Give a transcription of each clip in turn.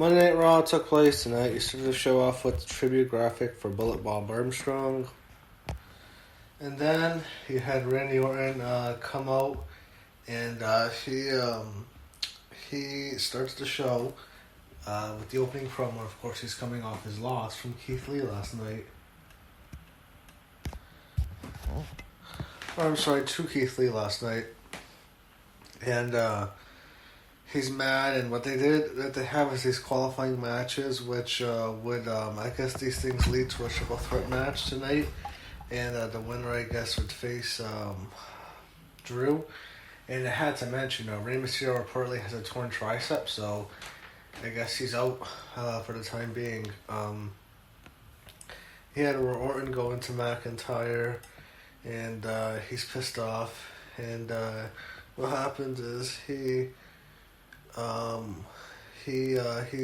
Monday Night Raw took place tonight. You started the show off with the tribute graphic for Bullet Bob Armstrong. And then you had Randy Orton come out, and he starts the show with the opening promo. Of course, he's coming off his loss from Keith Lee last night. Or, I'm sorry, to Keith Lee last night. And he's mad, and what they have is these qualifying matches, which would, I guess these things lead to a triple threat match tonight. And the winner, I guess, would face Drew. And I had to mention, Rey Mysterio reportedly has a torn tricep, so I guess he's out for the time being. He had Orton go into McIntyre, and he's pissed off. And what happens is he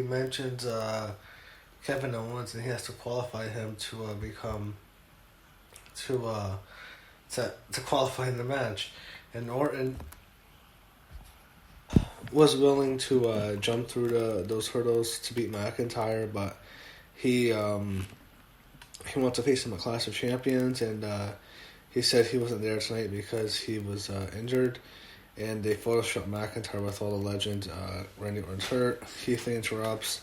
mentions Kevin Owens, and he has to qualify him to become to qualify in the match. And Orton was willing to jump through those hurdles to beat McIntyre, but he went to face him at Clash of Champions, and he said he wasn't there tonight because he was injured. And they photoshopped McIntyre with all the legends. Randy Orton's hurt. Keith Lee interrupts.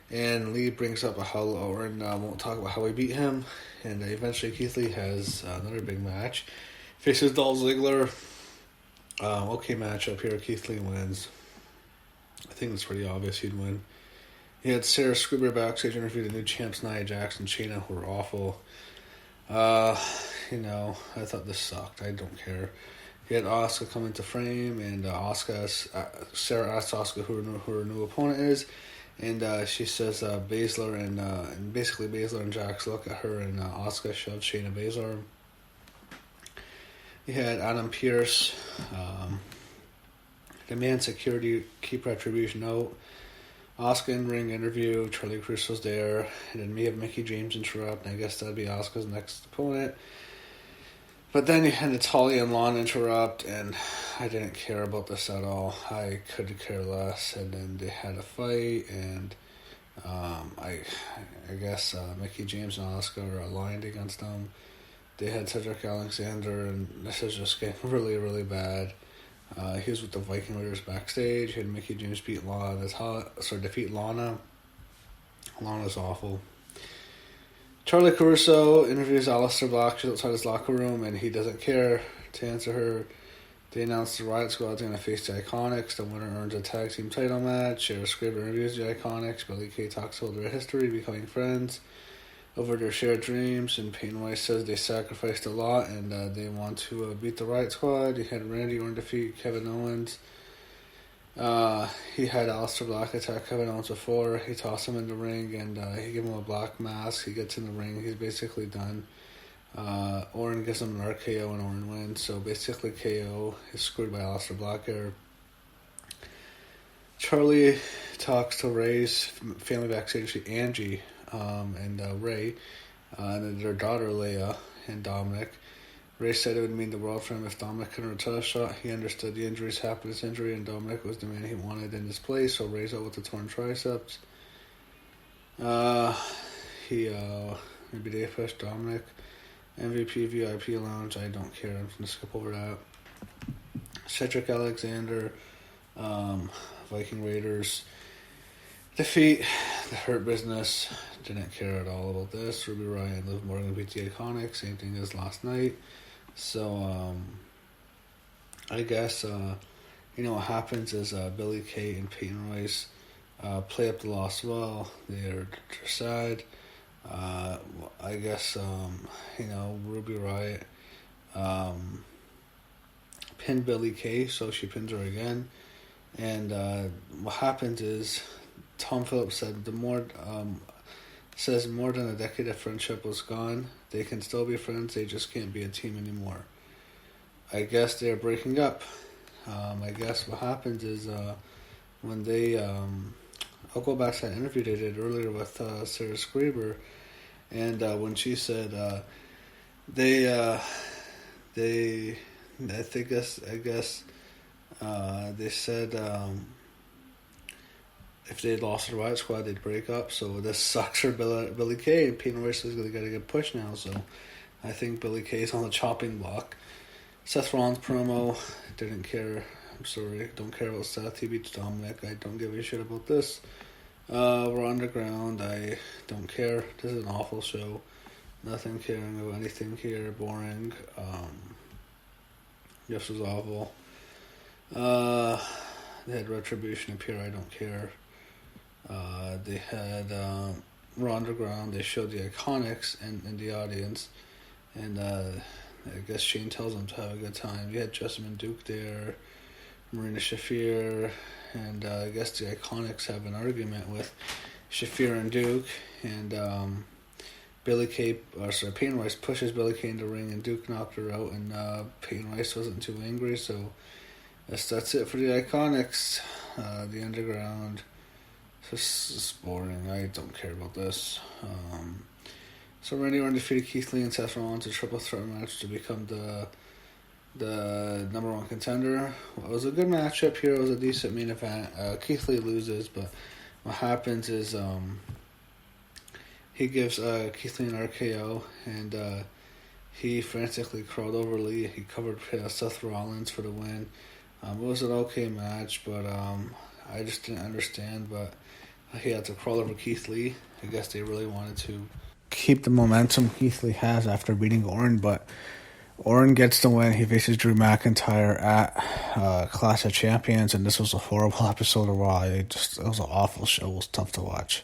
And Lee brings up how Orton won't talk about how he beat him. And eventually Keith Lee has another big match. Faces Dolph Ziggler. Okay matchup here. Keith Lee wins. I think it's pretty obvious he'd win. He had Sarah Scribner backstage interview the new champs Nia Jax and Shayna, who were awful. I thought this sucked. I don't care. He had Asuka come into frame, and Sarah asked Asuka who her new opponent is, and she says Baszler, and basically Baszler and Jax look at her, and Asuka shoves Shayna Baszler. He had Adam Pearce demand security, keep retribution out. Asuka in ring interview, Charlie Cruz was there, and then we have Mickie James interrupt, and I guess that'd be Asuka's next opponent. But then you had Natalya and Lana interrupt, and I didn't care about this at all. I could care less. And then they had a fight, and I guess Mickie James and Asuka are aligned against them. They had Cedric Alexander, and this is just getting really, really bad. He was with the Viking Raiders backstage. He had Mickie James defeat Lana. Lana's awful. Charlie Caruso interviews Aleister Black. She's outside his locker room, and he doesn't care to answer her. They announced the Riot Squad's going to face the Iconics. The winner earns a tag team title match. Sarah Scribner interviews the Iconics. Billie Kay talks about their history, becoming friends over their shared dreams. And Peyton Royce says they sacrificed a lot, and they want to beat the Riot Squad. He had Randy Orton defeat Kevin Owens. He had Aleister Black attack Kevin Owens before. He tossed him in the ring, and he gave him a black mask. He gets in the ring. He's basically done. Orton gives him an RKO, and Orton wins. So basically KO is screwed by Aleister Black here. Charlie talks to Ray's family backstage, Angie and Ray, and their daughter Leia and Dominic. Ray said it would mean the world for him if Dominic couldn't return a shot. He understood the injuries happened as injury, and Dominic was the man he wanted in his place, so Ray's out with the torn triceps. Maybe they pushed Dominic. MVP VIP Lounge, I don't care. I'm just going to skip over that. Cedric Alexander, Viking Raiders. Defeat the Hurt Business. Didn't care at all about this. Ruby Riott and Liv Morgan beat the Iconics. Same thing as last night. So, I guess, what happens is Billie Kay and Peyton Royce play up the loss well. They're sad. I guess, Ruby Riott pinned Billie Kay, so she pins her again. And what happens is Tom Phillips said more than a decade of friendship was gone. They can still be friends, they just can't be a team anymore. I guess they're breaking up. I guess what happens is when they I'll go back to that interview they did earlier with Sarah Scribner, and when she said they said if they had lost the Riot Squad, they'd break up. So this sucks for Billy Kay. Peyton Royce is going to get a good push now. So I think Billy Kay's on the chopping block. Seth Rollins promo, didn't care. I'm sorry, don't care about Seth. He beats Dominic. I don't give a shit about this. We're underground. I don't care. This is an awful show. Nothing caring about anything here. Boring. This was awful. They had Retribution appear. I don't care. They had Raw Underground. They showed the Iconics in the audience, and I guess Shane tells them to have a good time. You had Jessamine Duke there, Marina Shafir, and I guess the Iconics have an argument with Shafir and Duke, and Peyton Royce pushes Billy Kay in the ring, and Duke knocked her out, and Peyton Royce wasn't too angry, so that's it for the Iconics. The Underground, it's boring. I don't care about this. So Randy Orton defeated Keith Lee and Seth Rollins in a triple threat match to become the number one contender. It was a good matchup here. It was a decent main event. Keith Lee loses, but what happens is he gives Keith Lee an RKO, and he frantically crawled over Lee. He covered Seth Rollins for the win. It was an okay match, but I just didn't understand. But he had to crawl over Keith Lee. I guess they really wanted to keep the momentum Keith Lee has after beating Orton, but Orton gets the win. He faces Drew McIntyre at Clash of Champions, and this was a horrible episode of Raw. It was an awful show. It was tough to watch.